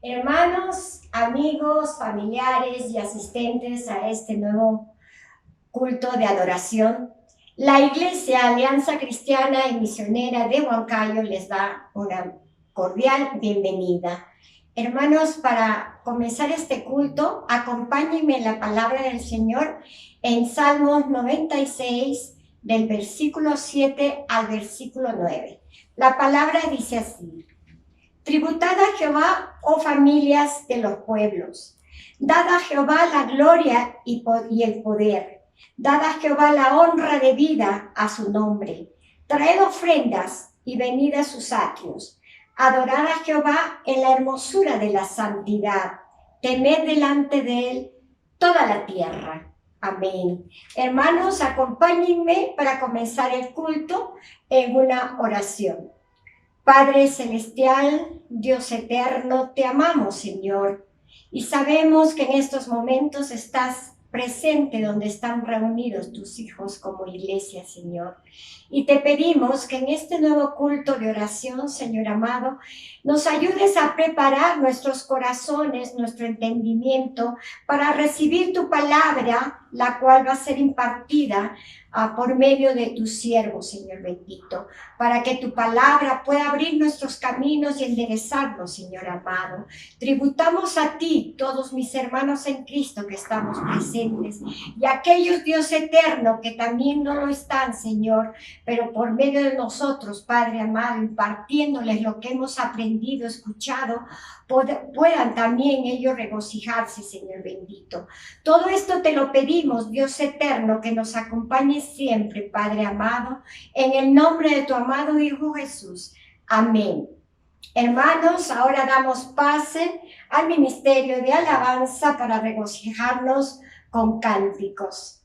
Hermanos, amigos, familiares y asistentes a este nuevo culto de adoración, la Iglesia Alianza Cristiana y Misionera de Huancayo les da una cordial bienvenida. Hermanos, para comenzar este culto, acompáñenme en la palabra del Señor en Salmos 96, del versículo 7 al versículo 9. La palabra dice así: Tributad a Jehová, oh familias de los pueblos. Dad a Jehová la gloria y el poder. Dad a Jehová la honra debida a su nombre. Traed ofrendas y venid a sus atrios. Adorad a Jehová en la hermosura de la santidad. Temed delante de él toda la tierra. Amén. Hermanos, acompáñenme para comenzar el culto en una oración. Padre celestial, Dios eterno, te amamos, Señor, y sabemos que en estos momentos estás presente donde están reunidos tus hijos como iglesia, Señor. Y te pedimos que en este nuevo culto de oración, Señor amado, nos ayudes a preparar nuestros corazones, nuestro entendimiento, para recibir tu palabra, la cual va a ser impartida por medio de tu siervo, Señor bendito, para que tu palabra pueda abrir nuestros caminos y enderezarnos, Señor amado. Tributamos a ti, todos mis hermanos en Cristo que estamos presentes, y aquellos, Dios eterno, que también no lo están, Señor, pero por medio de nosotros, Padre amado, impartiéndoles lo que hemos aprendido, escuchado, puedan también ellos regocijarse, Señor bendito. Todo esto te lo pedimos, Dios eterno, que nos acompañe siempre, Padre amado, en el nombre de tu amado Hijo Jesús. Amén. Hermanos, ahora damos pase al ministerio de alabanza para regocijarnos con cánticos.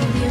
El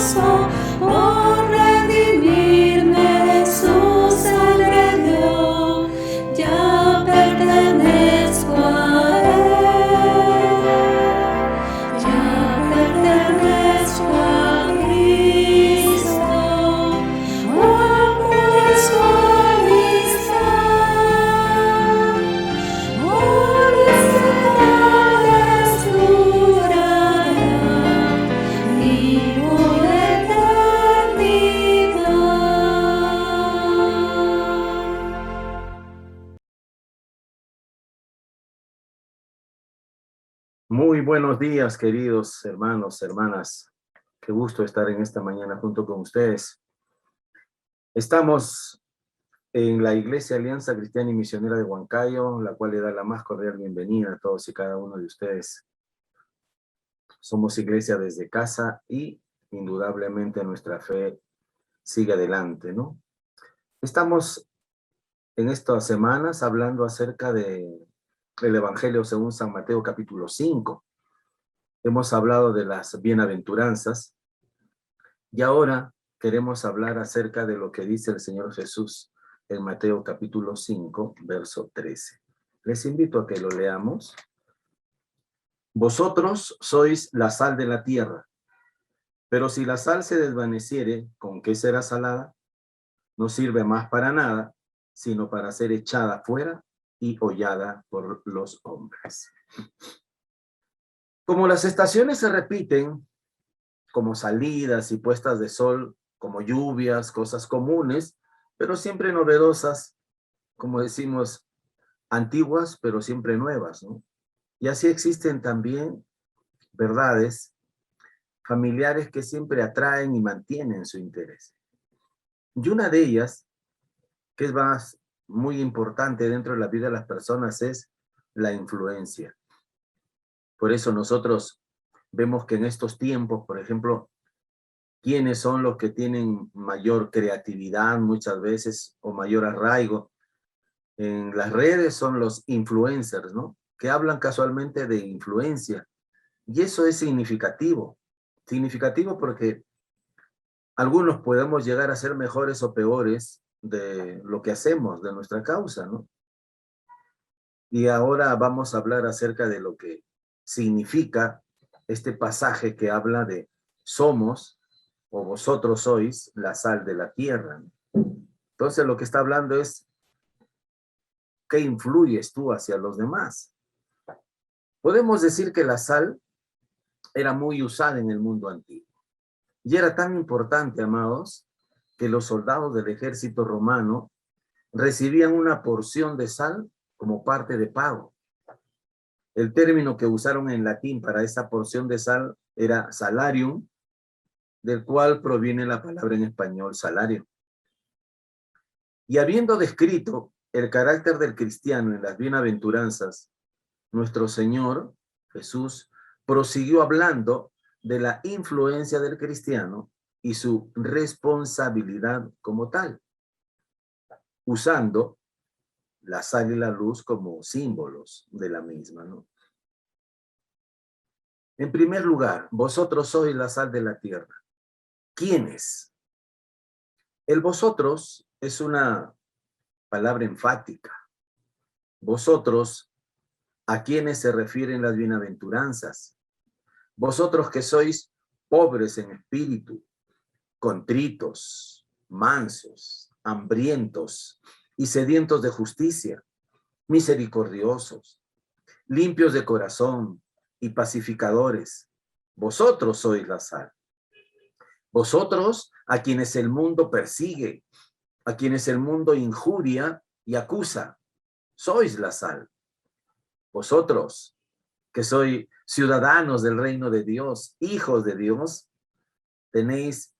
poderoso por redimirme. Jesús Sangre dio, ya pertenezco a Él, ya pertenezco a Cristo. Por su amistad, por eternidades durará y por eternidad. Muy buenos días, queridos hermanos, hermanas. Qué gusto estar en esta mañana junto con ustedes. Estamos en la Iglesia Alianza Cristiana y Misionera de Huancayo, la cual le da la más cordial bienvenida a todos y cada uno de ustedes. Somos iglesia desde casa y indudablemente nuestra fe sigue adelante, ¿no? Estamos en estas semanas hablando acerca del Evangelio según San Mateo capítulo 5. Hemos hablado de las bienaventuranzas y ahora queremos hablar acerca de lo que dice el Señor Jesús en Mateo capítulo 5, verso 13. Les invito a que lo leamos. Vosotros sois la sal de la tierra, pero si la sal se desvaneciere, ¿con qué será salada? No sirve más para nada, sino para ser echada fuera y hollada por los hombres. Como las estaciones se repiten, como salidas y puestas de sol, como lluvias, cosas comunes, pero siempre novedosas, como decimos, antiguas, pero siempre nuevas, ¿no? Y así existen también verdades familiares que siempre atraen y mantienen su interés. Y una de ellas, que es muy importante dentro de la vida de las personas, es la influencia. Por eso nosotros vemos que en estos tiempos, por ejemplo, ¿quiénes son los que tienen mayor creatividad muchas veces o mayor arraigo? En las redes son los influencers, ¿no? Que hablan casualmente de influencia. Y eso es significativo. Significativo porque algunos podemos llegar a ser mejores o peores de lo que hacemos, de nuestra causa, ¿no? Y ahora vamos a hablar acerca de lo que significa este pasaje que habla de somos o vosotros sois la sal de la tierra. Entonces lo que está hablando es ¿qué influyes tú hacia los demás? Podemos decir que la sal era muy usada en el mundo antiguo. Y era tan importante, amados, que los soldados del ejército romano recibían una porción de sal como parte de pago. El término que usaron en latín para esa porción de sal era salarium, del cual proviene la palabra en español salario. Y habiendo descrito el carácter del cristiano en las bienaventuranzas, nuestro Señor Jesús prosiguió hablando de la influencia del cristiano y su responsabilidad como tal, usando la sal y la luz como símbolos de la misma, ¿no? En primer lugar, vosotros sois la sal de la tierra. ¿Quiénes? El vosotros es una palabra enfática. Vosotros, ¿a quiénes se refieren las bienaventuranzas? Vosotros que sois pobres en espíritu, contritos, mansos, hambrientos y sedientos de justicia, misericordiosos, limpios de corazón y pacificadores. Vosotros sois la sal. Vosotros a quienes el mundo persigue, a quienes el mundo injuria y acusa, sois la sal. Vosotros que sois ciudadanos del reino de Dios, hijos de Dios, tenéis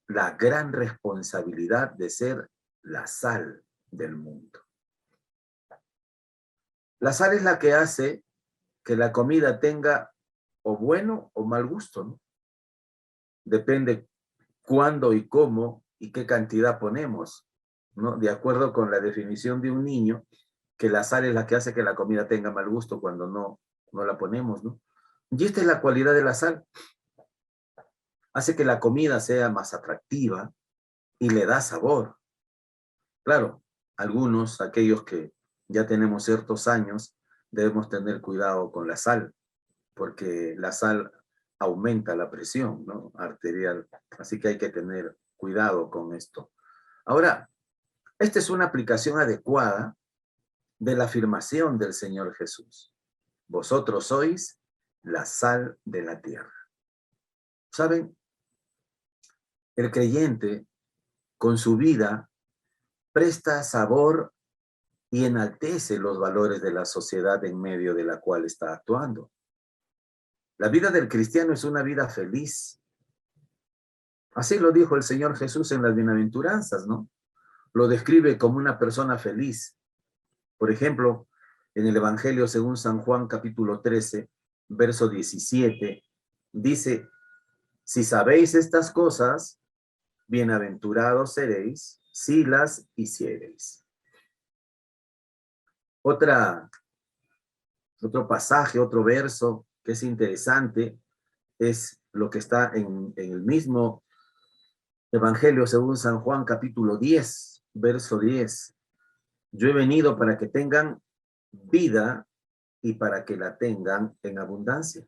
la gran responsabilidad de ser la sal del mundo. La sal es la que hace que la comida tenga o bueno o mal gusto, ¿no? Depende cuándo y cómo y qué cantidad ponemos, ¿no? De acuerdo con la definición de un niño, que la sal es la que hace que la comida tenga mal gusto cuando no la ponemos, ¿no? Y esta es la cualidad de la sal. hace que la comida sea más atractiva y le da sabor. Claro, algunos, aquellos que ya tenemos ciertos años, debemos tener cuidado con la sal, porque la sal aumenta la presión, ¿no?, arterial. Así que hay que tener cuidado con esto. Ahora, esta es una aplicación adecuada de la afirmación del Señor Jesús. Vosotros sois la sal de la tierra. ¿Saben? El creyente, con su vida, presta sabor y enaltece los valores de la sociedad en medio de la cual está actuando. La vida del cristiano es una vida feliz. Así lo dijo el Señor Jesús en las bienaventuranzas, ¿no? Lo describe como una persona feliz. Por ejemplo, en el Evangelio según San Juan, capítulo 13, verso 17, dice, si sabéis estas cosas, bienaventurados seréis si las hiciereis. Otro pasaje, otro verso que es interesante es lo que está en el mismo Evangelio según San Juan, capítulo 10, verso 10. Yo he venido para que tengan vida y para que la tengan en abundancia.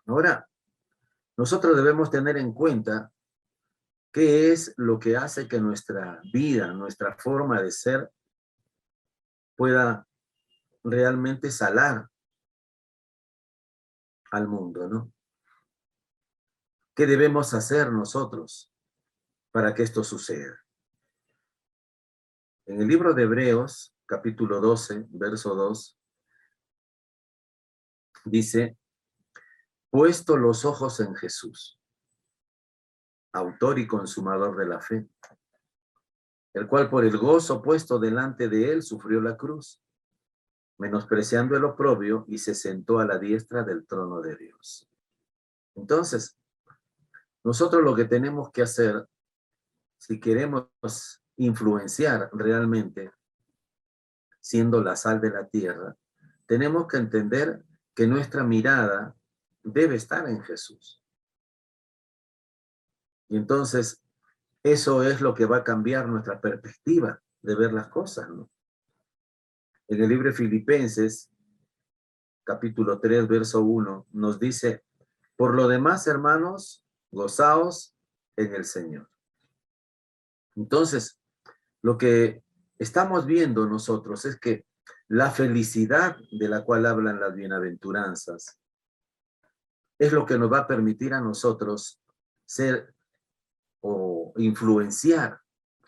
Ahora, nosotros debemos tener en cuenta qué es lo que hace que nuestra vida, nuestra forma de ser, pueda realmente salar al mundo, ¿no? ¿Qué debemos hacer nosotros para que esto suceda? En el libro de Hebreos, capítulo 12, verso 2, dice, puesto los ojos en Jesús, autor y consumador de la fe, el cual por el gozo puesto delante de él sufrió la cruz, menospreciando el oprobio, y se sentó a la diestra del trono de Dios. Entonces, nosotros lo que tenemos que hacer, si queremos influenciar realmente, siendo la sal de la tierra, tenemos que entender que nuestra mirada debe estar en Jesús. Y entonces, eso es lo que va a cambiar nuestra perspectiva de ver las cosas, ¿no? En el libro de Filipenses, capítulo 3, verso 1, nos dice, por lo demás, hermanos, gozaos en el Señor. Entonces, lo que estamos viendo nosotros es que la felicidad de la cual hablan las bienaventuranzas es lo que nos va a permitir a nosotros ser o influenciar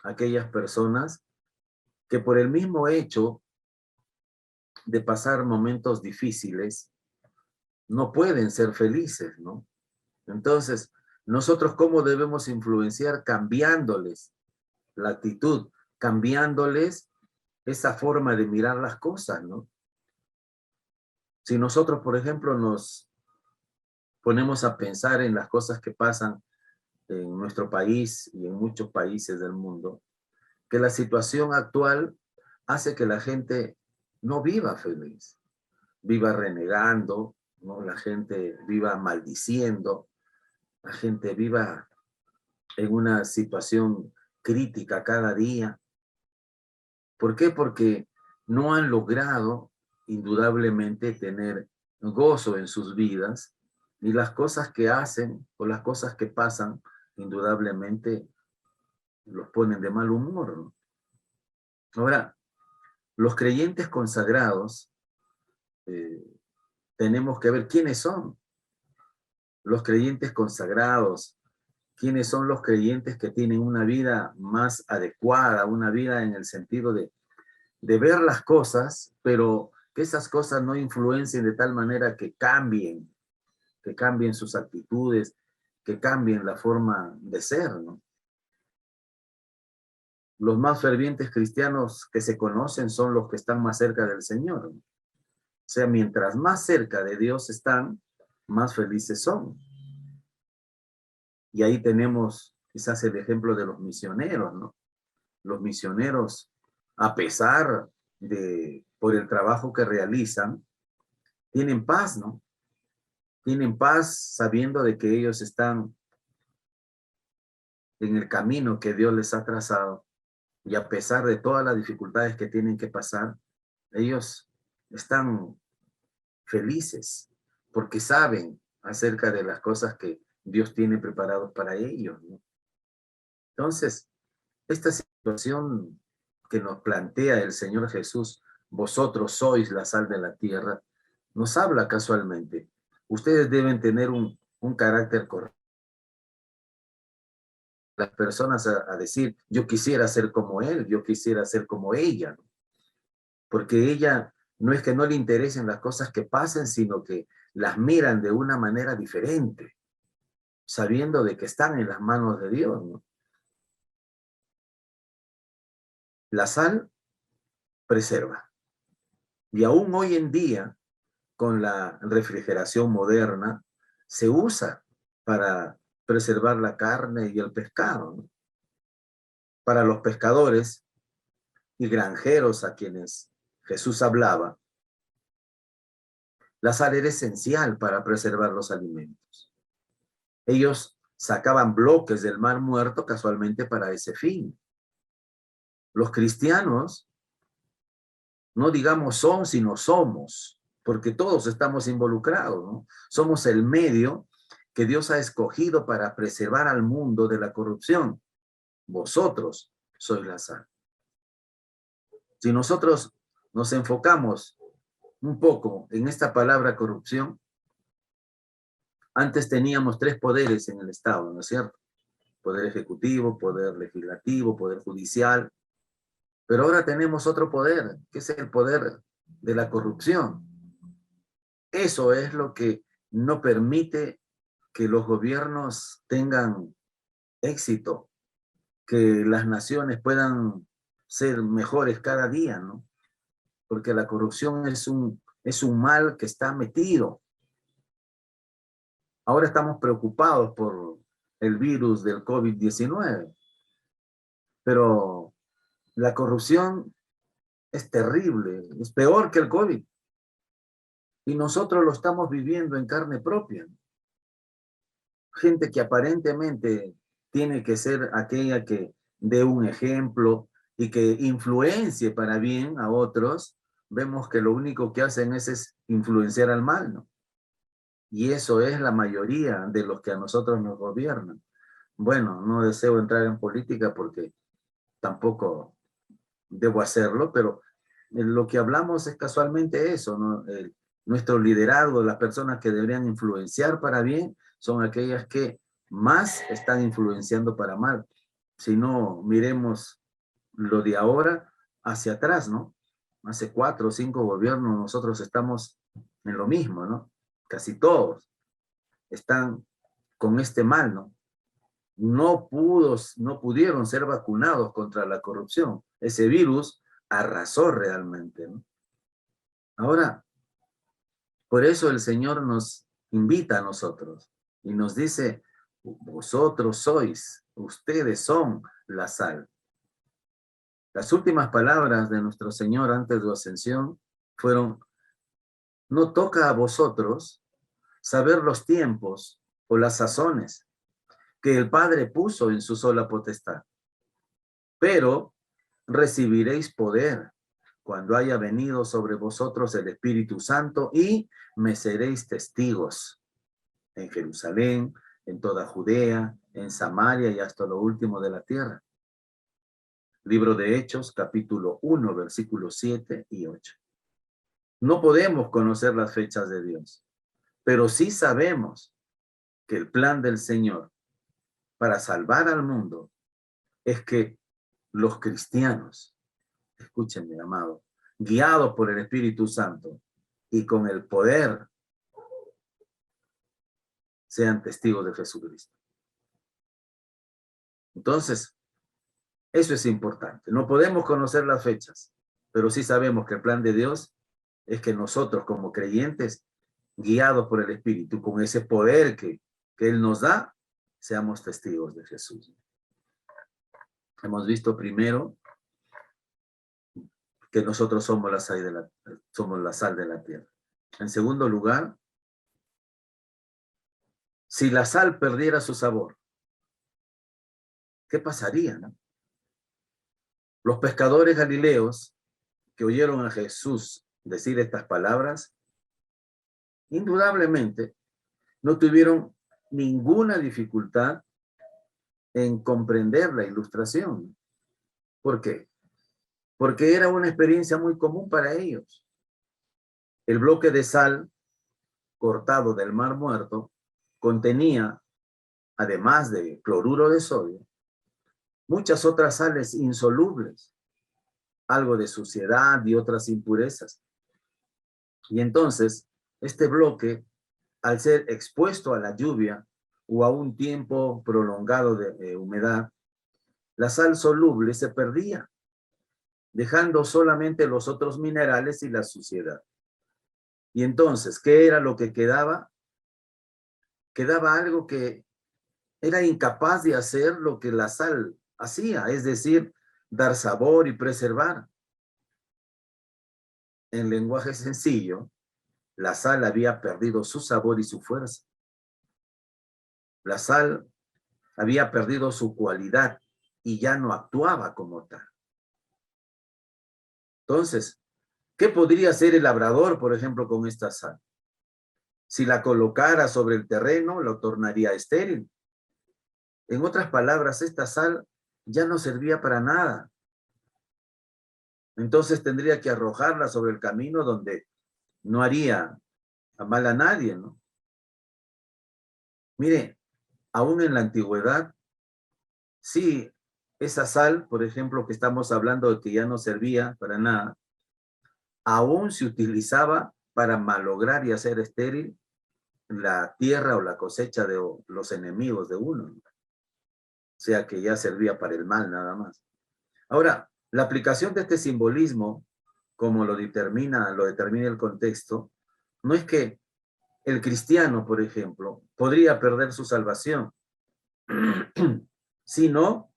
a aquellas personas que por el mismo hecho de pasar momentos difíciles no pueden ser felices, ¿no? Entonces, nosotros ¿cómo debemos influenciar? Cambiándoles la actitud, cambiándoles esa forma de mirar las cosas, ¿no? Si nosotros, por ejemplo, nos ponemos a pensar en las cosas que pasan en nuestro país y en muchos países del mundo, que la situación actual hace que la gente no viva feliz, viva renegando, ¿no? La gente viva maldiciendo, la gente viva en una situación crítica cada día. ¿Por qué? Porque no han logrado indudablemente tener gozo en sus vidas y las cosas que hacen o las cosas que pasan indudablemente los ponen de mal humor, ¿no? Ahora, los creyentes consagrados tenemos que ver quiénes son los creyentes consagrados, quiénes son los creyentes que tienen una vida más adecuada, una vida en el sentido de ver las cosas, pero que esas cosas no influencien de tal manera que cambien sus actitudes, que cambien la forma de ser, ¿no? Los más fervientes cristianos que se conocen son los que están más cerca del Señor, ¿no? O sea, mientras más cerca de Dios están, más felices son. Y ahí tenemos quizás el ejemplo de los misioneros, ¿no? Los misioneros, a pesar de, por el trabajo que realizan, tienen paz, ¿no? tienen paz sabiendo de que ellos están en el camino que Dios les ha trazado. Y a pesar de todas las dificultades que tienen que pasar, ellos están felices porque saben acerca de las cosas que Dios tiene preparados para ellos, ¿no? Entonces, esta situación que nos plantea el Señor Jesús, vosotros sois la sal de la tierra, nos habla casualmente. Ustedes deben tener un carácter correcto. Las personas a decir, yo quisiera ser como él, yo quisiera ser como ella, ¿no? Porque ella no es que no le interesen las cosas que pasen, sino que las miran de una manera diferente, sabiendo de que están en las manos de Dios, ¿no? La sal preserva. Y aún hoy en día, con la refrigeración moderna, se usa para preservar la carne y el pescado, ¿no? Para los pescadores y granjeros a quienes Jesús hablaba, la sal era esencial para preservar los alimentos. Ellos sacaban bloques del mar muerto casualmente para ese fin. Los cristianos, no digamos son, sino somos, porque todos estamos involucrados, ¿no? Somos el medio que Dios ha escogido para preservar al mundo de la corrupción. Vosotros sois la sal. Si nosotros nos enfocamos un poco en esta palabra corrupción, antes teníamos 3 poderes en el Estado, ¿no es cierto? Poder ejecutivo, poder legislativo, poder judicial. Pero ahora tenemos otro poder, que es el poder de la corrupción. Eso es lo que no permite que los gobiernos tengan éxito, que las naciones puedan ser mejores cada día, ¿no? Porque la corrupción es un mal que está metido. Ahora estamos preocupados por el virus del COVID-19, pero la corrupción es terrible, es peor que el COVID. Y nosotros lo estamos viviendo en carne propia. Gente que aparentemente tiene que ser aquella que dé un ejemplo y que influencie para bien a otros, vemos que lo único que hacen es influenciar al mal, ¿no? Y eso es la mayoría de los que a nosotros nos gobiernan. Bueno, no deseo entrar en política porque tampoco debo hacerlo, pero lo que hablamos es casualmente eso, ¿no? Nuestro liderazgo, las personas que deberían influenciar para bien, son aquellas que más están influenciando para mal. Si no, miremos lo de ahora hacia atrás, ¿no? Hace 4 o 5 gobiernos nosotros estamos en lo mismo, ¿no? Casi todos están con este mal, ¿no? No pudieron ser vacunados contra la corrupción. Ese virus arrasó realmente, ¿no? Ahora, por eso el Señor nos invita a nosotros y nos dice, vosotros sois, ustedes son la sal. Las últimas palabras de nuestro Señor antes de su ascensión fueron, no toca a vosotros saber los tiempos o las sazones que el Padre puso en su sola potestad, pero recibiréis poder cuando haya venido sobre vosotros el Espíritu Santo y me seréis testigos en Jerusalén, en toda Judea, en Samaria y hasta lo último de la tierra. Libro de Hechos, capítulo 1, versículos 7 y 8. No podemos conocer las fechas de Dios, pero sí sabemos que el plan del Señor para salvar al mundo es que los cristianos, escúchenme, amado, guiados por el Espíritu Santo y con el poder, sean testigos de Jesucristo. Entonces, eso es importante. No podemos conocer las fechas, pero sí sabemos que el plan de Dios es que nosotros como creyentes, guiados por el Espíritu, con ese poder que Él nos da, seamos testigos de Jesús. Hemos visto primero que nosotros somos la sal de la tierra. En segundo lugar, Si la sal perdiera su sabor, ¿qué pasaría, no? Los pescadores galileos que oyeron a Jesús decir estas palabras, indudablemente no tuvieron ninguna dificultad en comprender la ilustración. ¿Por qué? Porque era una experiencia muy común para ellos. El bloque de sal cortado del Mar Muerto contenía, además de cloruro de sodio, muchas otras sales insolubles, algo de suciedad y otras impurezas. Y entonces, este bloque, al ser expuesto a la lluvia o a un tiempo prolongado de humedad, la sal soluble se perdía, dejando solamente los otros minerales y la suciedad. Y entonces, ¿qué era lo que quedaba? Quedaba algo que era incapaz de hacer lo que la sal hacía, es decir, dar sabor y preservar. En lenguaje sencillo, la sal había perdido su sabor y su fuerza. La sal había perdido su cualidad y ya no actuaba como tal. Entonces, ¿qué podría hacer el labrador, por ejemplo, con esta sal? Si la colocara sobre el terreno, lo tornaría estéril. En otras palabras, esta sal ya no servía para nada. Entonces tendría que arrojarla sobre el camino donde no haría mal a nadie, ¿no? Mire, aún en la antigüedad, sí, esa sal, por ejemplo, que estamos hablando de que ya no servía para nada, aún se utilizaba para malograr y hacer estéril la tierra o la cosecha de los enemigos de uno, ¿no? O sea que ya servía para el mal nada más. Ahora, la aplicación de este simbolismo, como lo determina el contexto, no es que el cristiano, por ejemplo, podría perder su salvación, sino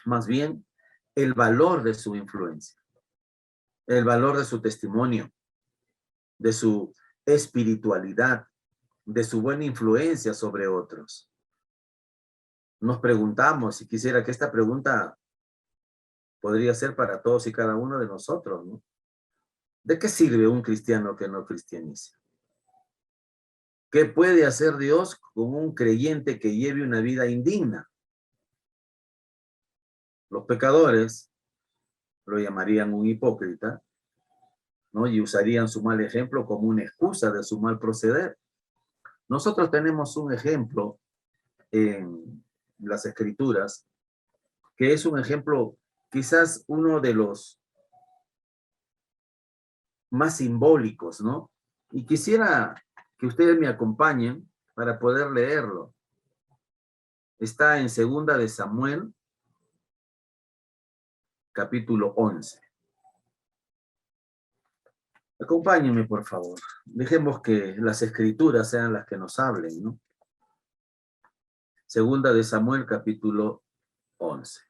más bien el valor de su influencia, el valor de su testimonio, de su espiritualidad, de su buena influencia sobre otros. Nos preguntamos, y quisiera que esta pregunta podría ser para todos y cada uno de nosotros, ¿no? ¿De qué sirve un cristiano que no cristianice? ¿Qué puede hacer Dios con un creyente que lleve una vida indigna? Los pecadores lo llamarían un hipócrita, ¿no? Y usarían su mal ejemplo como una excusa de su mal proceder. Nosotros tenemos un ejemplo en las Escrituras, que es un ejemplo, quizás uno de los más simbólicos, ¿no? Y quisiera que ustedes me acompañen para poder leerlo. Está en 2 de Samuel, capítulo 11. Acompáñenme, por favor. Dejemos que las Escrituras sean las que nos hablen, ¿no? 2 de Samuel, capítulo 11.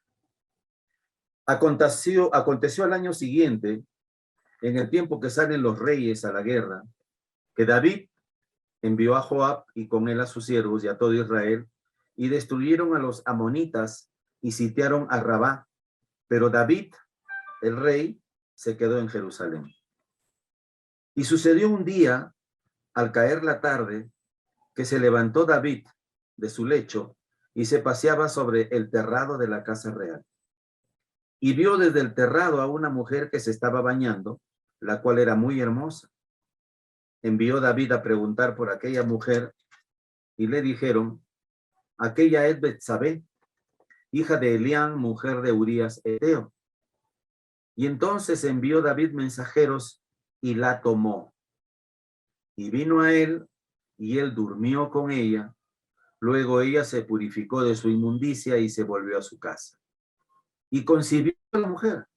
Aconteció al año siguiente, en el tiempo que salen los reyes a la guerra, que David envió a Joab y con él a sus siervos y a todo Israel, y destruyeron a los amonitas y sitiaron a Rabá. Pero David, el rey, se quedó en Jerusalén. Y sucedió un día, al caer la tarde, que se levantó David de su lecho y se paseaba sobre el terrado de la casa real. Y vio desde el terrado a una mujer que se estaba bañando, la cual era muy hermosa. Envió David a preguntar por aquella mujer y le dijeron: aquella es Betsabé, hija de Elián, mujer de Urías Eteo. Y entonces envió David mensajeros y la tomó. Y vino a él, y él durmió con ella. Luego ella se purificó de su inmundicia y se volvió a su casa. Y concibió a la mujer,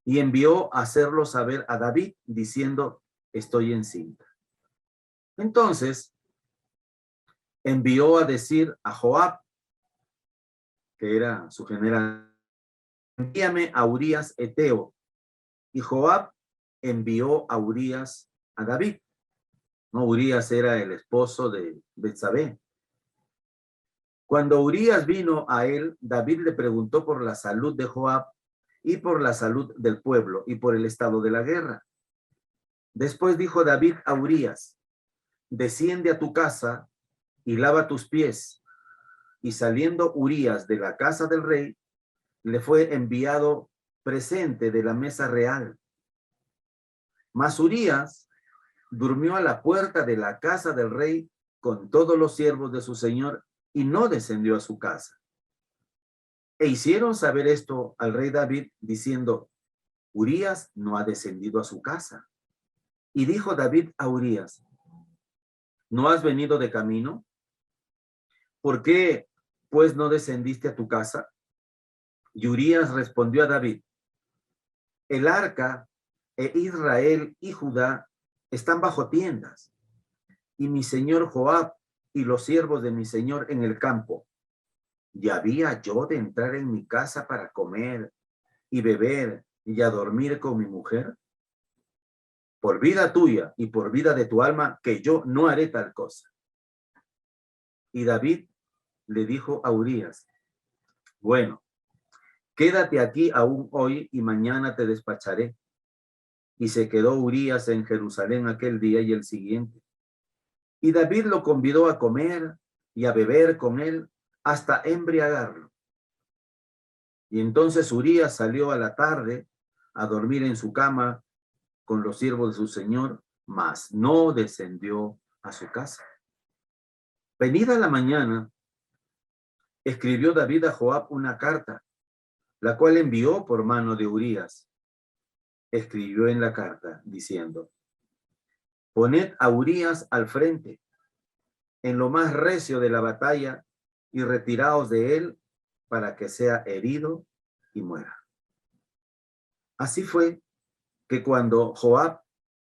y envió a hacerlo saber a David, diciendo: estoy encinta. Entonces envió a decir a Joab, que era su general: envíame a Urías Eteo. Y Joab envió a Urías a David. No, Urías era el esposo de Betsabé. Cuando Urías vino a él, David le preguntó por la salud de Joab y por la salud del pueblo y por el estado de la guerra. Después dijo David a Urías: desciende a tu casa y lava tus pies. Y saliendo Urías de la casa del rey, le fue enviado presente de la mesa real. Mas Urías durmió a la puerta de la casa del rey con todos los siervos de su señor y no descendió a su casa. E hicieron saber esto al rey David, diciendo: Urías no ha descendido a su casa. Y dijo David a Urías: ¿no has venido de camino? ¿Por qué, pues, no descendiste a tu casa? Y Urías respondió a David: el arca e Israel y Judá están bajo tiendas, y mi señor Joab y los siervos de mi señor en el campo. ¿Y había yo de entrar en mi casa para comer y beber y a dormir con mi mujer? Por vida tuya y por vida de tu alma, que yo no haré tal cosa. Y David le dijo a Urías: bueno, quédate aquí aún hoy y mañana te despacharé. Y se quedó Urías en Jerusalén aquel día y el siguiente. Y David lo convidó a comer y a beber con él hasta embriagarlo. Y entonces Urías salió a la tarde a dormir en su cama con los siervos de su señor, mas no descendió a su casa. Venida la mañana, escribió David a Joab una carta, la cual envió por mano de Urías. Escribió en la carta diciendo: poned a Urías al frente, en lo más recio de la batalla, y retiraos de él para que sea herido y muera. Así fue que cuando Joab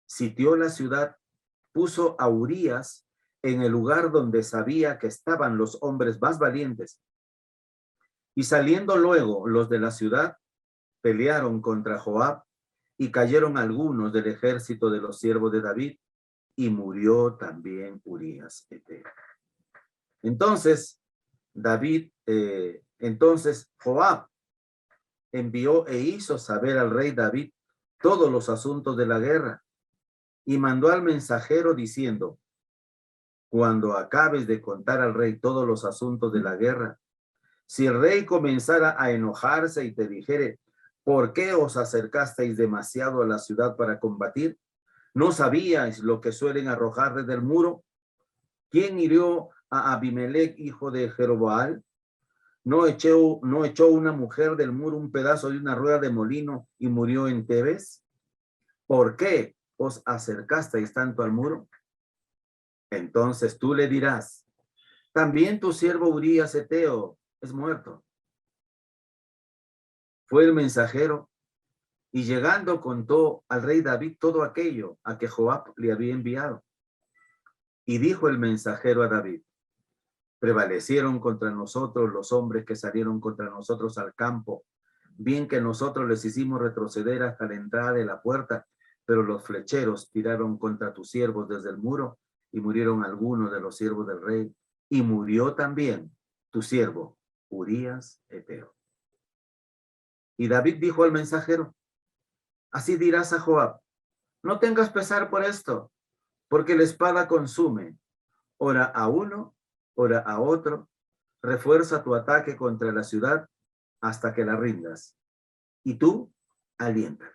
sitió la ciudad, puso a Urías en el lugar donde sabía que estaban los hombres más valientes. Y saliendo luego los de la ciudad, pelearon contra Joab, y cayeron algunos del ejército de los siervos de David, y murió también Urías eteo. Entonces Joab envió e hizo saber al rey David todos los asuntos de la guerra, y mandó al mensajero diciendo: cuando acabes de contar al rey todos los asuntos de la guerra, si el rey comenzara a enojarse y te dijere: ¿por qué os acercasteis demasiado a la ciudad para combatir? ¿No sabíais lo que suelen arrojar desde el muro? ¿Quién hirió a Abimelech, hijo de Jeroboam? ¿No echó una mujer del muro un pedazo de una rueda de molino y murió en Tebes? ¿Por qué os acercasteis tanto al muro? Entonces tú le dirás: también tu siervo Urías eteo es muerto. Fue el mensajero, y llegando contó al rey David todo aquello a que Joab le había enviado. Y dijo el mensajero a David: prevalecieron contra nosotros los hombres que salieron contra nosotros al campo, bien que nosotros les hicimos retroceder hasta la entrada de la puerta, pero los flecheros tiraron contra tus siervos desde el muro, y murieron algunos de los siervos del rey, y murió también tu siervo Urías eteo. Y David dijo al mensajero: así dirás a Joab: no tengas pesar por esto, porque la espada consume, ora a uno, ora a otro. Refuerza tu ataque contra la ciudad hasta que la rindas, y tú aliéntale.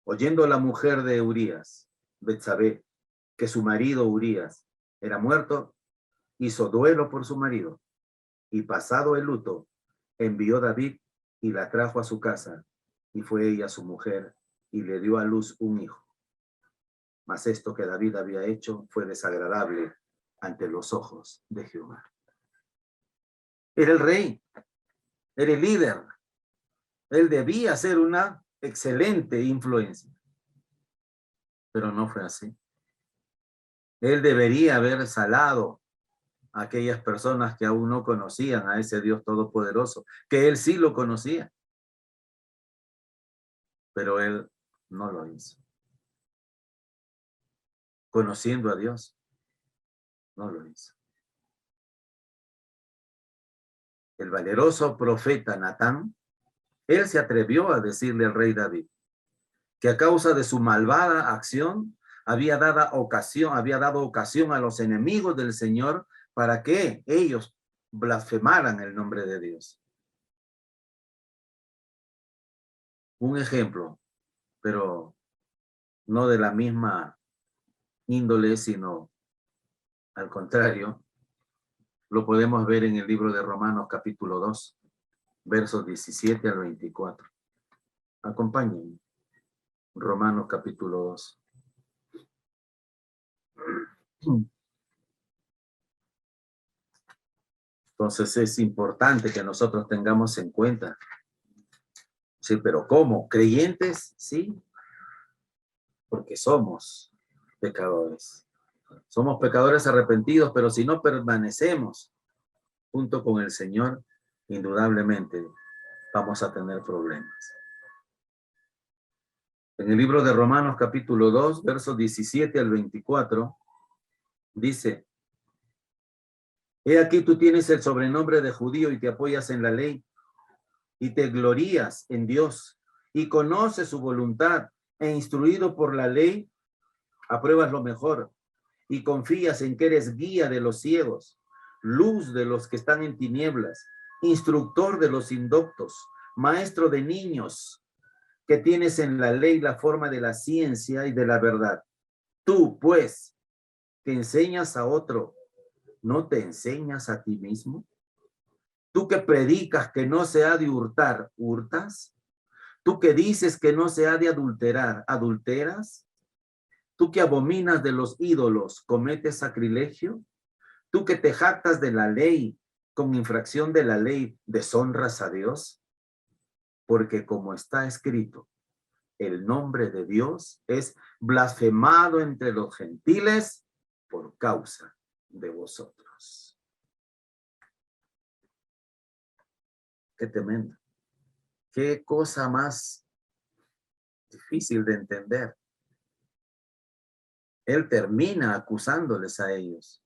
Oyendo la mujer de Urías, Betsabé, que su marido Urías era muerto, hizo duelo por su marido, y pasado el luto, envió David y la trajo a su casa, y fue ella su mujer, y le dio a luz un hijo. Mas esto que David había hecho fue desagradable ante los ojos de Jehová. Era el rey, era el líder. Él debía ser una excelente influencia, pero no fue así. Él debería haber salado a aquellas personas que aún no conocían a ese Dios todopoderoso, que él sí lo conocía, pero él no lo hizo. Conociendo a Dios, no lo hizo. el valeroso profeta Natán, él se atrevió a decirle al rey David que a causa de su malvada acción había dado ocasión a los enemigos del Señor para que ellos blasfemaran el nombre de Dios. Un ejemplo, pero no de la misma índole, sino al contrario, lo podemos ver en el libro de Romanos capítulo 2, versos 17 al 24. Acompáñenme. Romanos capítulo 2. Entonces es importante que nosotros tengamos en cuenta. Sí, pero ¿cómo? ¿Creyentes? Sí, porque somos pecadores. Somos pecadores arrepentidos, pero si no permanecemos junto con el Señor, indudablemente vamos a tener problemas. En el libro de Romanos capítulo 2, versos 17 al 24, dice: He aquí tú tienes el sobrenombre de judío y te apoyas en la ley y te glorías en Dios y conoces su voluntad e instruido por la ley, apruebas lo mejor y confías en que eres guía de los ciegos, luz de los que están en tinieblas, instructor de los indoctos, maestro de niños, que tienes en la ley la forma de la ciencia y de la verdad. Tú, pues, que enseñas a otro, ¿no te enseñas a ti mismo? Tú que predicas que no se ha de hurtar, ¿hurtas? Tú que dices que no se ha de adulterar, ¿adulteras? Tú que abominas de los ídolos, ¿cometes sacrilegio? Tú que te jactas de la ley, con infracción de la ley, ¿deshonras a Dios? Porque como está escrito, el nombre de Dios es blasfemado entre los gentiles por causa de vosotros. Qué tremendo. Qué cosa más difícil de entender. Él termina acusándoles a ellos.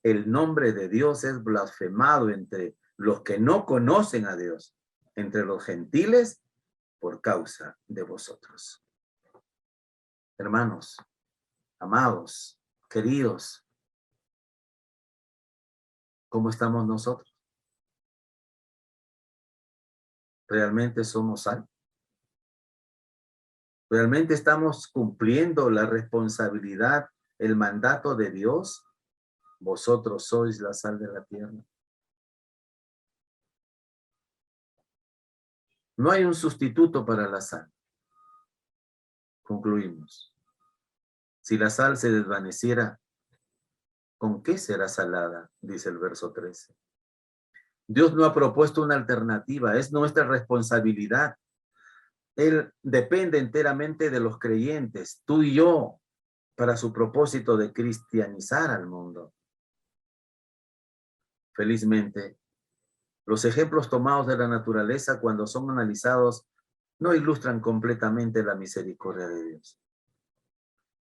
El nombre de Dios es blasfemado entre los que no conocen a Dios, entre los gentiles, por causa de vosotros. Hermanos, amados, queridos, ¿cómo estamos nosotros? ¿Realmente somos sal? ¿Realmente estamos cumpliendo la responsabilidad, el mandato de Dios? Vosotros sois la sal de la tierra. No hay un sustituto para la sal. Concluimos. Si la sal se desvaneciera, ¿con qué será salada? Dice el verso 13. Dios no ha propuesto una alternativa, es nuestra responsabilidad. Él depende enteramente de los creyentes, tú y yo, para su propósito de cristianizar al mundo. Felizmente, los ejemplos tomados de la naturaleza, cuando son analizados, no ilustran completamente la misericordia de Dios.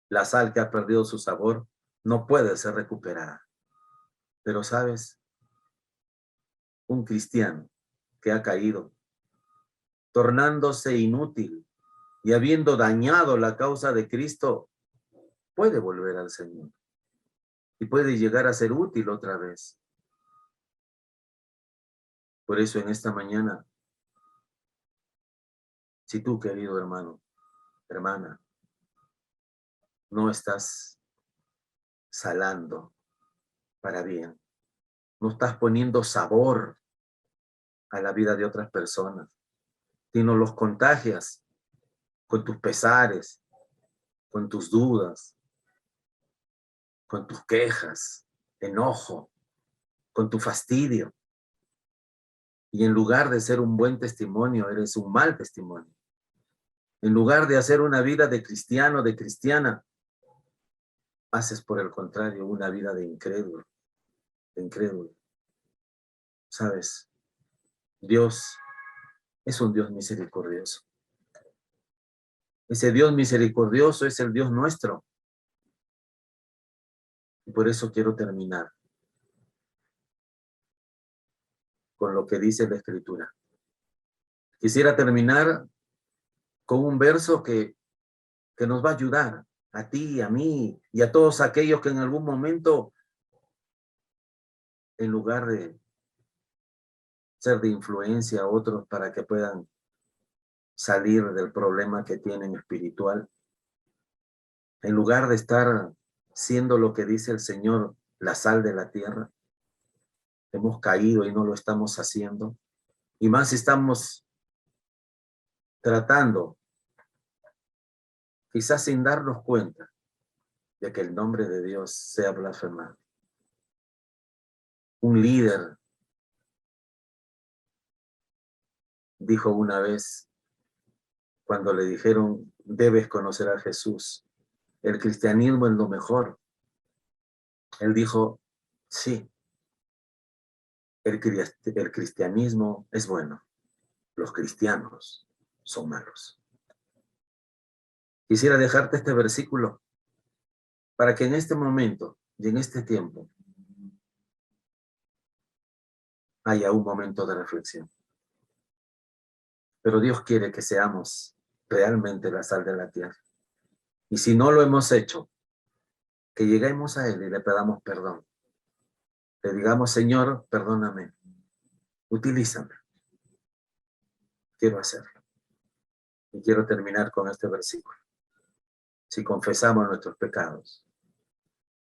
La sal que ha perdido su sabor no puede ser recuperada. Pero, ¿sabes? Un cristiano que ha caído, tornándose inútil y habiendo dañado la causa de Cristo, puede volver al Señor y puede llegar a ser útil otra vez. Por eso en esta mañana, si tú, querido hermano, hermana, no estás salando para bien, no estás poniendo sabor a la vida de otras personas, sino los contagias con tus pesares, con tus dudas, con tus quejas, enojo, con tu fastidio. Y en lugar de ser un buen testimonio, eres un mal testimonio. En lugar de hacer una vida de cristiano, de cristiana, haces por el contrario una vida de incrédulo, de incrédulo. ¿Sabes? Dios es un Dios misericordioso. Ese Dios misericordioso es el Dios nuestro. Y por eso quiero terminar con lo que dice la Escritura. Quisiera terminar con un verso que nos va a ayudar a ti, a mí y a todos aquellos que en algún momento, en lugar de ser de influencia a otros para que puedan salir del problema que tienen espiritual, en lugar de estar siendo lo que dice el Señor, la sal de la tierra, hemos caído y no lo estamos haciendo. Y más si estamos tratando, quizás sin darnos cuenta, de que el nombre de Dios sea blasfemado. Un líder dijo una vez, cuando le dijeron, debes conocer a Jesús, el cristianismo es lo mejor. Él dijo, sí, el cristianismo es bueno, los cristianos son malos. Quisiera dejarte este versículo para que en este momento y en este tiempo haya un momento de reflexión. Pero Dios quiere que seamos realmente la sal de la tierra. Y si no lo hemos hecho, que lleguemos a Él y le pedamos perdón. Le digamos, Señor, perdóname, utilízame. Quiero hacerlo. Y quiero terminar con este versículo. Si confesamos nuestros pecados,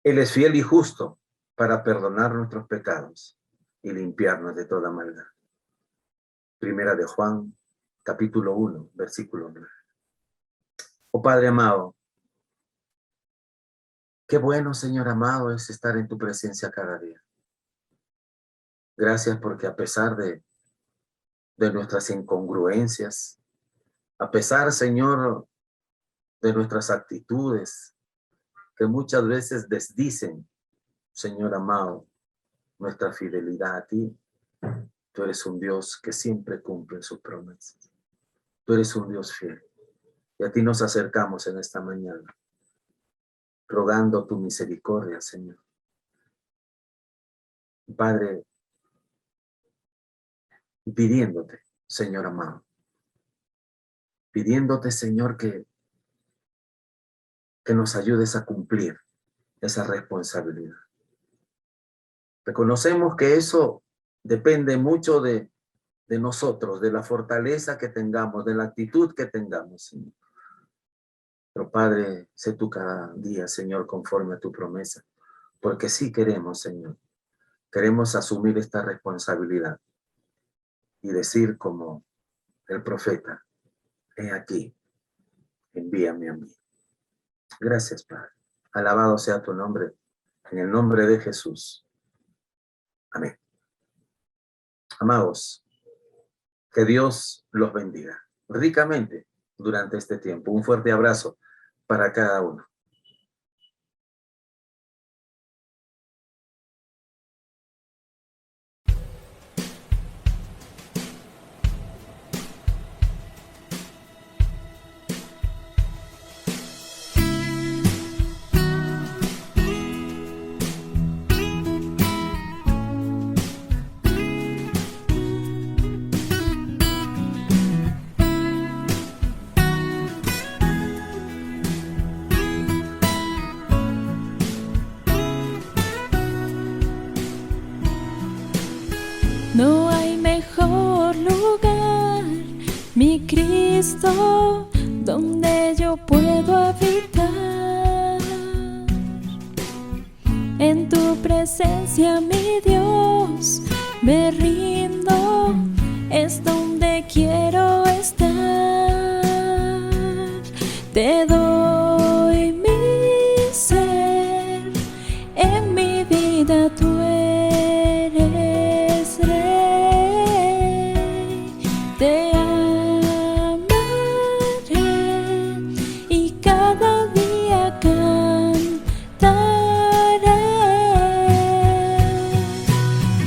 Él es fiel y justo para perdonar nuestros pecados y limpiarnos de toda maldad. Primera de Juan, capítulo 1, versículo 9. Oh Padre amado, qué bueno, Señor amado, es estar en tu presencia cada día. Gracias porque a pesar de nuestras incongruencias, a pesar, Señor, de nuestras actitudes, que muchas veces desdicen, Señor amado, nuestra fidelidad a ti, tú eres un Dios que siempre cumple sus promesas. Tú eres un Dios fiel. Y a ti nos acercamos en esta mañana, rogando tu misericordia, Señor. Padre, pidiéndote, Señor amado, pidiéndote, Señor, que nos ayudes a cumplir esa responsabilidad. Reconocemos que eso depende mucho de nosotros, de la fortaleza que tengamos, de la actitud que tengamos, Señor. Pero Padre, sé tú cada día, Señor, conforme a tu promesa, porque sí queremos, Señor, queremos asumir esta responsabilidad y decir como el profeta, he aquí, envíame a mí. Gracias, Padre. Alabado sea tu nombre, en el nombre de Jesús. Amén. Amados, que Dios los bendiga ricamente durante este tiempo. Un fuerte abrazo para cada uno. No hay mejor lugar, mi Cristo, donde yo puedo habitar. En tu presencia, mi Dios, me rindo, es donde quiero estar. Te doy mi ser, en mi vida tú eres Rey. Te amaré y cada día cantaré.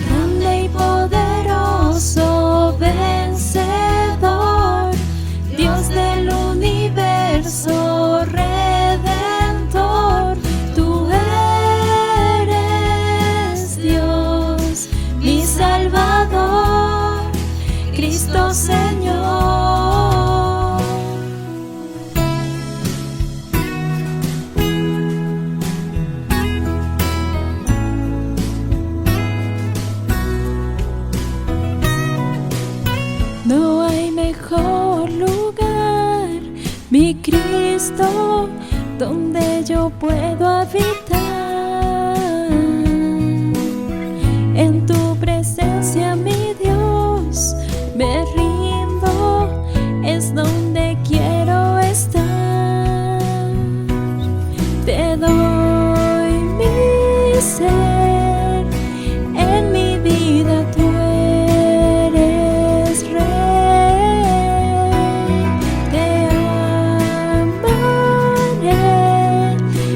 Grande y poderoso Cristo Señor. No hay mejor lugar, mi Cristo, donde yo puedo habitar. En tu presencia, mi Dios, me rindo, es donde quiero estar. Te doy mi ser, en mi vida tú eres Rey. Te amaré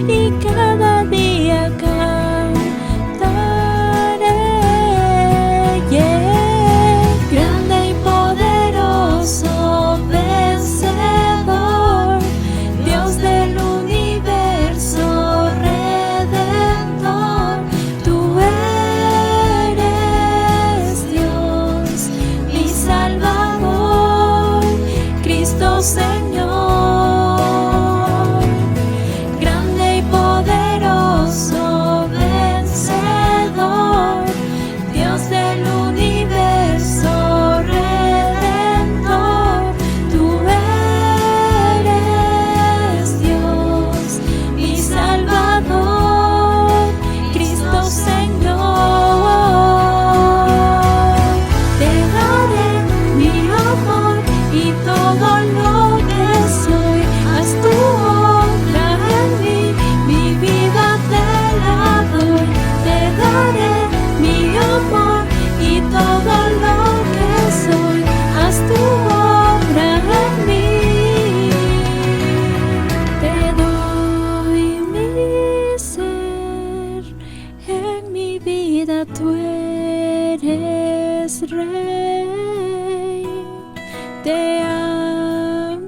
y cada día cantaré. Yeah. Grande y poderoso, vencedor, Dios del universo, redentor, tú eres Dios, mi Salvador, Cristo Señor. Grande y poderoso, vencedor, Dios del universo, redentor, tú eres Dios, mi Salvador, Cristo Señor. Te daré mi amor y todo lo que soy, haz tu obra en mí, mi vida te la doy. Te daré mi amor y todo lo que soy, haz tu obra en mí. Te doy mi ser, en mi vida tú eres Rey. Te amaré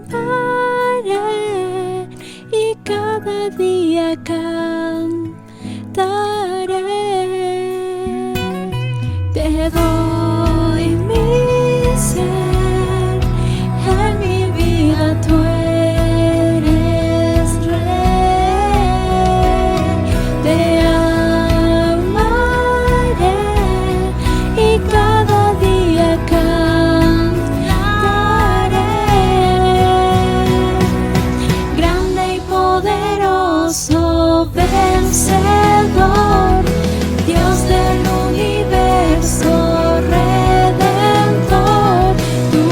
y cada día cantaré. Te doy mi ser, en mi vida tú eres Rey. Te amaré y cada día cantaré. Grande y poderoso, vencedor, Dios del universo, redentor, tú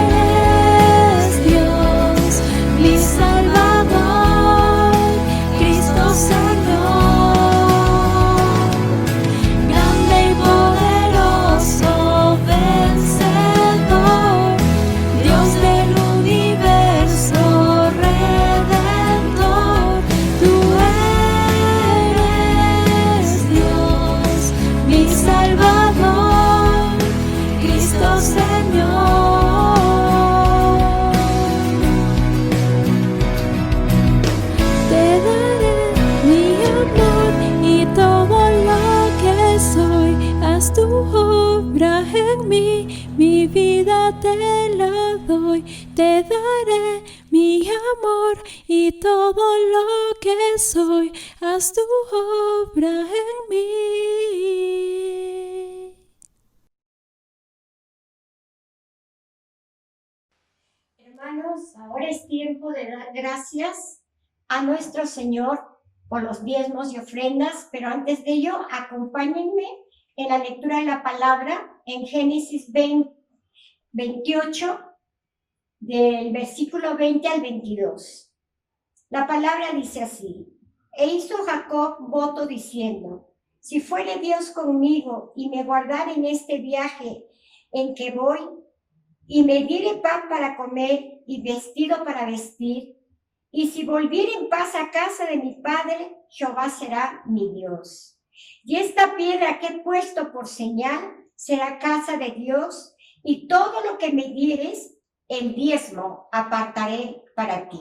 eres Dios, mi Salvador, Cristo Señor. Grande y poderoso, vencedor, Dios del universo, redentor, tú eres Dios, mi Salvador, Cristo Señor. Te daré mi amor y todo lo que soy, haz tu obra en mí, mi vida te la doy. Te daré mi amor y todo lo que soy, haz tu obra en mí. Hermanos, ahora es tiempo de dar gracias a nuestro Señor por los diezmos y ofrendas, pero antes de ello, acompáñenme en la lectura de la palabra en Génesis 28, del versículo 20 al 22. La palabra dice así: E hizo Jacob voto diciendo: si fuere Dios conmigo y me guardare en este viaje en que voy, y me diere pan para comer y vestido para vestir, y si volviere en paz a casa de mi padre, Jehová será mi Dios. Y esta piedra que he puesto por señal será casa de Dios, y todo lo que me dieres, el diezmo apartaré para ti.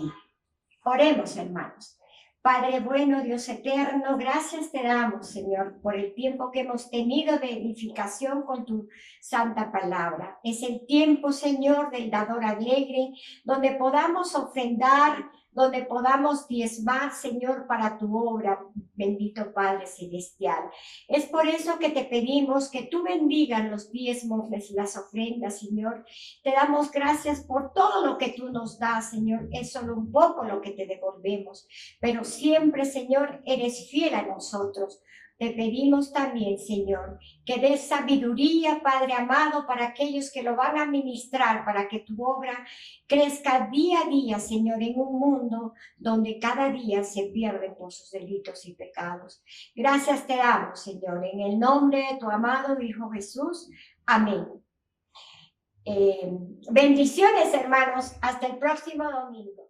Oremos, hermanos. Padre bueno, Dios eterno, gracias te damos, Señor, por el tiempo que hemos tenido de edificación con tu santa palabra. Es el tiempo, Señor, del dador alegre, donde podamos ofrendar, donde podamos diezmar, Señor, para tu obra, bendito Padre Celestial. Es por eso que te pedimos que tú bendigas los diezmos, las ofrendas, Señor. Te damos gracias por todo lo que tú nos das, Señor. Es solo un poco lo que te devolvemos, pero siempre, Señor, eres fiel a nosotros. Te pedimos también, Señor, que des sabiduría, Padre amado, para aquellos que lo van a ministrar, para que tu obra crezca día a día, Señor, en un mundo donde cada día se pierden por sus delitos y pecados. Gracias te damos, Señor, en el nombre de tu amado Hijo Jesús. Amén. Bendiciones, hermanos. Hasta el próximo domingo.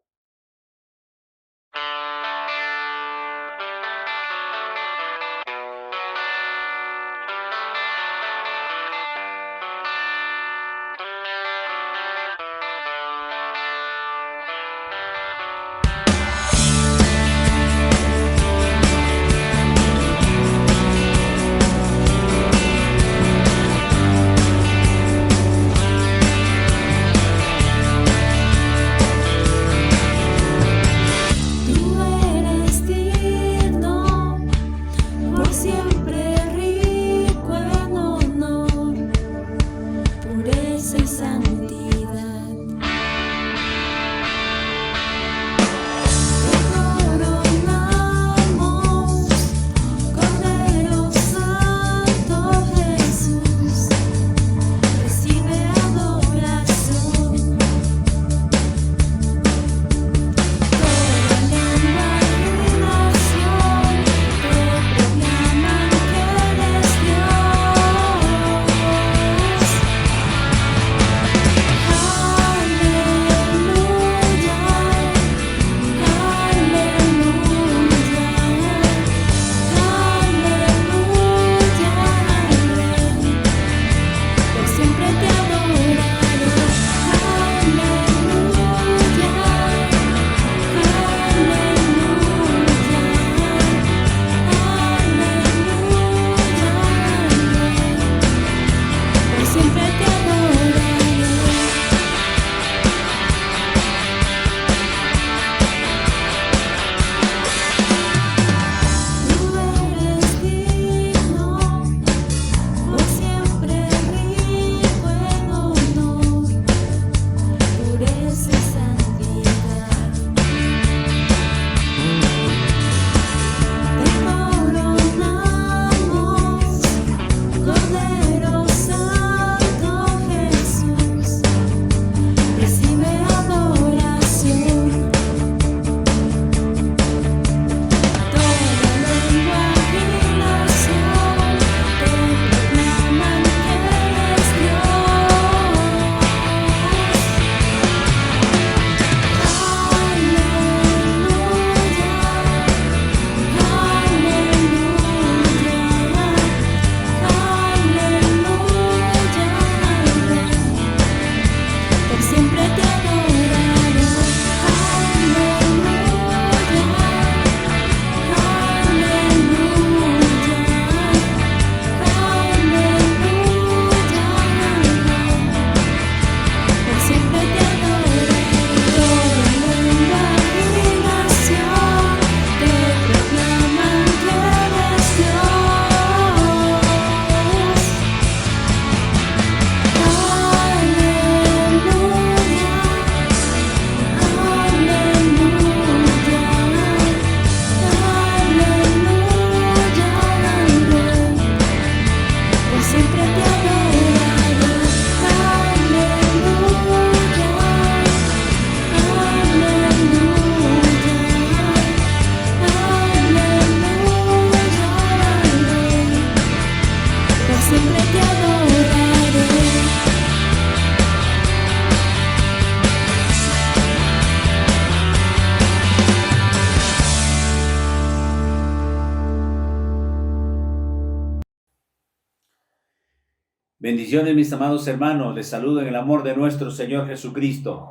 Bendiciones, mis amados hermanos, les saludo en el amor de nuestro Señor Jesucristo.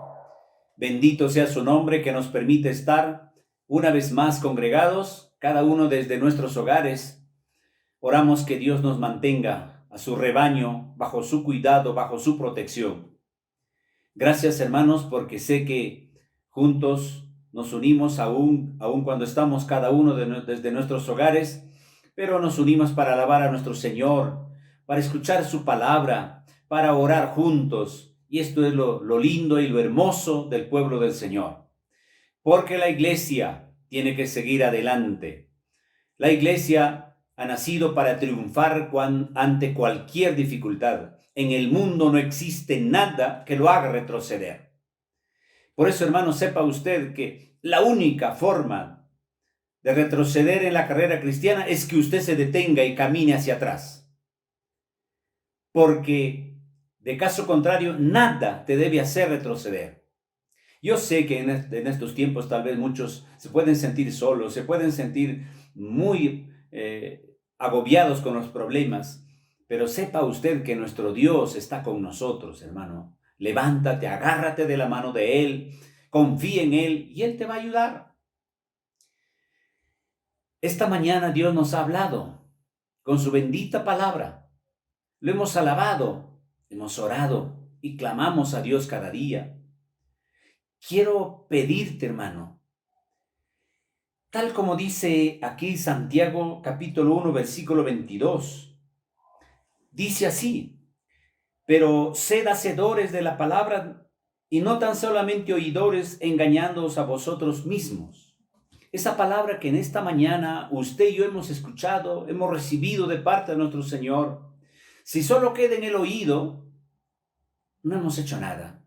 Bendito sea su nombre que nos permite estar una vez más congregados, cada uno desde nuestros hogares, oramos que Dios nos mantenga a su rebaño, bajo su cuidado, bajo su protección. Gracias, hermanos, porque sé que juntos nos unimos aún cuando estamos cada uno desde nuestros hogares, pero nos unimos para alabar a nuestro Señor, para escuchar su palabra, para orar juntos. Y esto es lo lindo y lo hermoso del pueblo del Señor. Porque la iglesia tiene que seguir adelante. La iglesia ha nacido para triunfar ante cualquier dificultad. En el mundo no existe nada que lo haga retroceder. Por eso, hermano, sepa usted que la única forma de retroceder en la carrera cristiana es que usted se detenga y camine hacia atrás. Porque de caso contrario, nada te debe hacer retroceder. Yo sé que en estos tiempos tal vez muchos se pueden sentir solos, se pueden sentir muy agobiados con los problemas, pero sepa usted que nuestro Dios está con nosotros, hermano. Levántate, agárrate de la mano de Él, confía en Él y Él te va a ayudar. Esta mañana Dios nos ha hablado con su bendita palabra. Lo hemos alabado, hemos orado y clamamos a Dios cada día. Quiero pedirte, hermano, tal como dice aquí Santiago capítulo 1, versículo 22, dice así: pero sed hacedores de la palabra y no tan solamente oidores, engañándoos a vosotros mismos. Esa palabra que en esta mañana usted y yo hemos escuchado, hemos recibido de parte de nuestro Señor, si solo queda en el oído, no hemos hecho nada.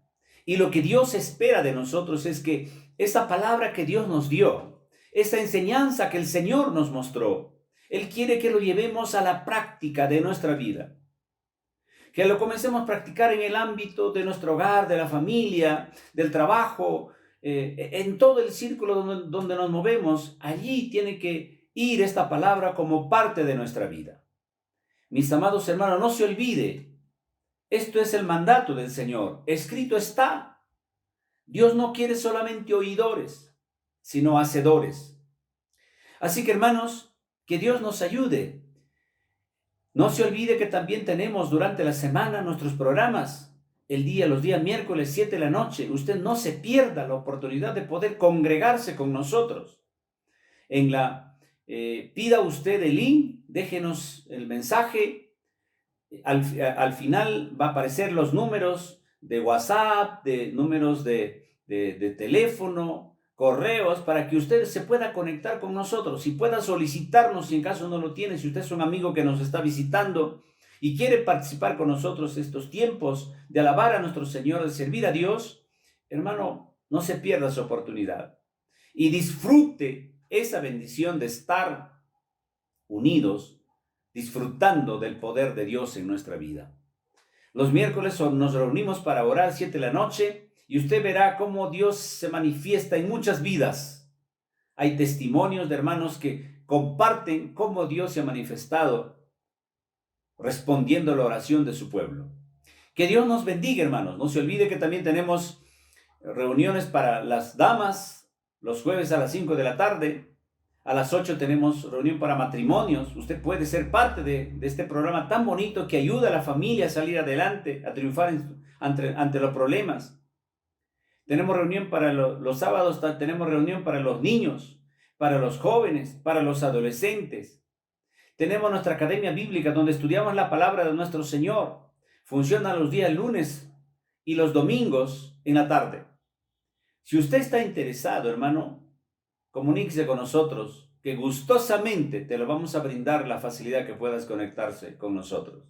Y lo que Dios espera de nosotros es que esa palabra que Dios nos dio, esa enseñanza que el Señor nos mostró, Él quiere que lo llevemos a la práctica de nuestra vida. Que lo comencemos a practicar en el ámbito de nuestro hogar, de la familia, del trabajo, en todo el círculo donde nos movemos. Allí tiene que ir esta palabra como parte de nuestra vida. Mis amados hermanos, no se olvide, esto es el mandato del Señor. Escrito está. Dios no quiere solamente oidores, sino hacedores. Así que, hermanos, que Dios nos ayude. No se olvide que también tenemos durante la semana nuestros programas. Los días miércoles 7 de la noche. Usted no se pierda la oportunidad de poder congregarse con nosotros. Pida usted el link, déjenos el mensaje. Al final va a aparecer los números de WhatsApp, de números de teléfono, correos, para que usted se pueda conectar con nosotros y pueda solicitarnos si en caso no lo tiene. Si usted es un amigo que nos está visitando y quiere participar con nosotros estos tiempos de alabar a nuestro Señor, de servir a Dios, hermano, no se pierda su oportunidad y disfrute esa bendición de estar unidos, disfrutando del poder de Dios en nuestra vida. Los miércoles nos reunimos para orar 7 de la noche. Y usted verá cómo Dios se manifiesta en muchas vidas. Hay testimonios de hermanos que comparten cómo Dios se ha manifestado respondiendo a la oración de su pueblo. Que Dios nos bendiga, hermanos. No se olvide que también tenemos reuniones para las damas los jueves a las 5 de la tarde. A las 8 tenemos reunión para matrimonios. Usted puede ser parte de este programa tan bonito que ayuda a la familia a salir adelante, a triunfar ante los problemas. Tenemos reunión para los sábados, tenemos reunión para los niños, para los jóvenes, para los adolescentes. Tenemos nuestra academia bíblica donde estudiamos la palabra de nuestro Señor. Funciona los días lunes y los domingos en la tarde. Si usted está interesado, hermano, comuníquese con nosotros, que gustosamente te lo vamos a brindar la facilidad que puedas conectarse con nosotros.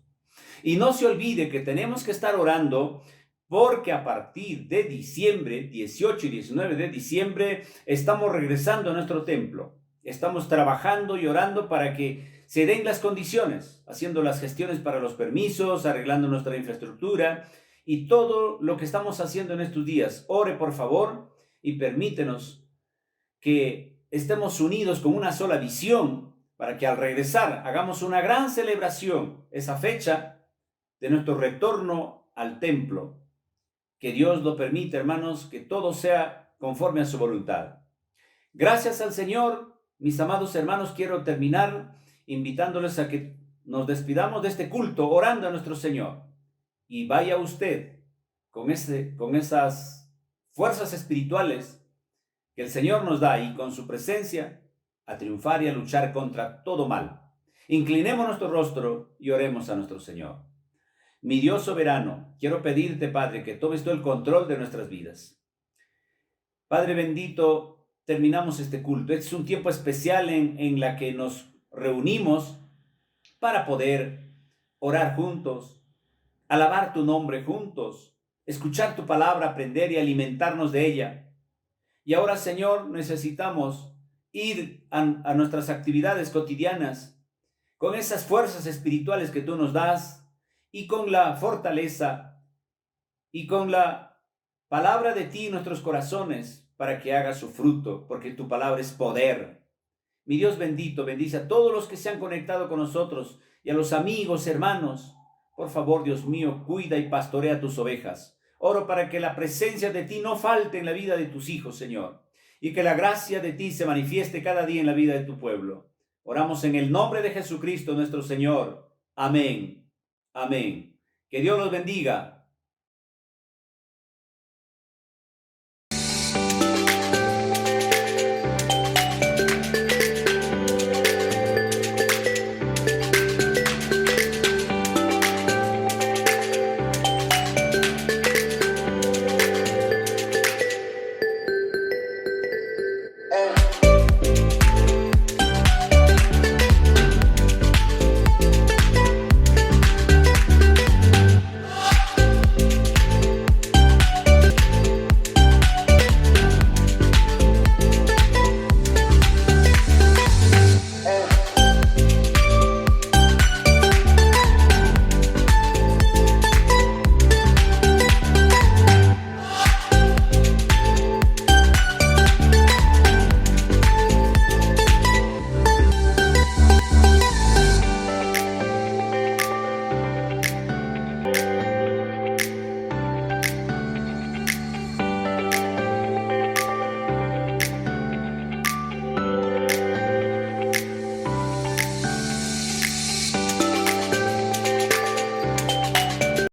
Y no se olvide que tenemos que estar orando, porque a partir de diciembre, 18 y 19 de diciembre, estamos regresando a nuestro templo. Estamos trabajando y orando para que se den las condiciones, haciendo las gestiones para los permisos, arreglando nuestra infraestructura y todo lo que estamos haciendo en estos días. Ore, por favor, y permítenos que estemos unidos con una sola visión para que al regresar hagamos una gran celebración, esa fecha de nuestro retorno al templo. Que Dios lo permita, hermanos, que todo sea conforme a su voluntad. Gracias al Señor, mis amados hermanos, quiero terminar invitándoles a que nos despidamos de este culto orando a nuestro Señor. Y vaya usted con esas fuerzas espirituales que el Señor nos da y con su presencia a triunfar y a luchar contra todo mal. Inclinemos nuestro rostro y oremos a nuestro Señor. Mi Dios soberano, quiero pedirte, Padre, que tomes todo el control de nuestras vidas. Padre bendito, terminamos este culto. Este es un tiempo especial en la que nos reunimos para poder orar juntos, alabar tu nombre juntos, escuchar tu palabra, aprender y alimentarnos de ella. Y ahora, Señor, necesitamos ir a nuestras actividades cotidianas con esas fuerzas espirituales que tú nos das y con la fortaleza y con la palabra de ti en nuestros corazones para que haga su fruto, porque tu palabra es poder. Mi Dios bendito, bendice a todos los que se han conectado con nosotros y a los amigos, hermanos. Por favor, Dios mío, cuida y pastorea tus ovejas. Oro para que la presencia de ti no falte en la vida de tus hijos, Señor, y que la gracia de ti se manifieste cada día en la vida de tu pueblo. Oramos en el nombre de Jesucristo, nuestro Señor. Amén. Amén. Que Dios los bendiga.